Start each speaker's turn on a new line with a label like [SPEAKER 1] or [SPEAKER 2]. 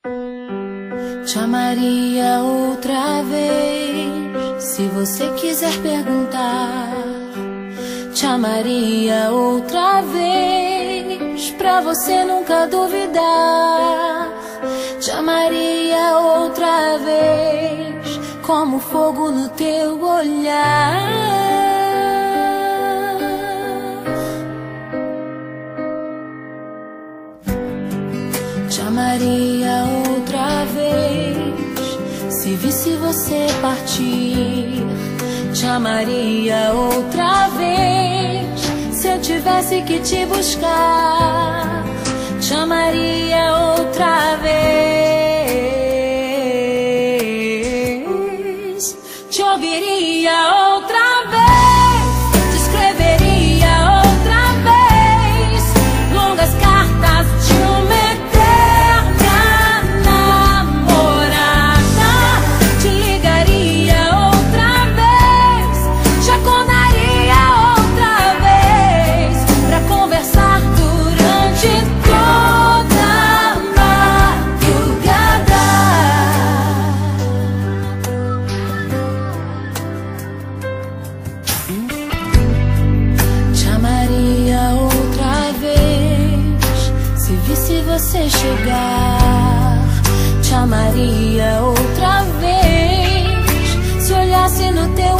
[SPEAKER 1] Te amaria outra vez, se você quiser perguntar. Te amaria outra vez, pra você nunca duvidar. Te amaria outra vez, como fogo no teu olhar. Te amaria outra vez, se visse você partir. Te amaria outra vez, se eu tivesse que te buscar. Te amaria outra vez, te ouviria outra vez, te escreveria outra vez longas cartas de uma eterna namorada. Te ligaria outra vez, te acordaria outra vez pra conversar durante toda a madrugada. Te amaria outra vez, se visse você chegar. Te amaria outra vez, se olhasse no teu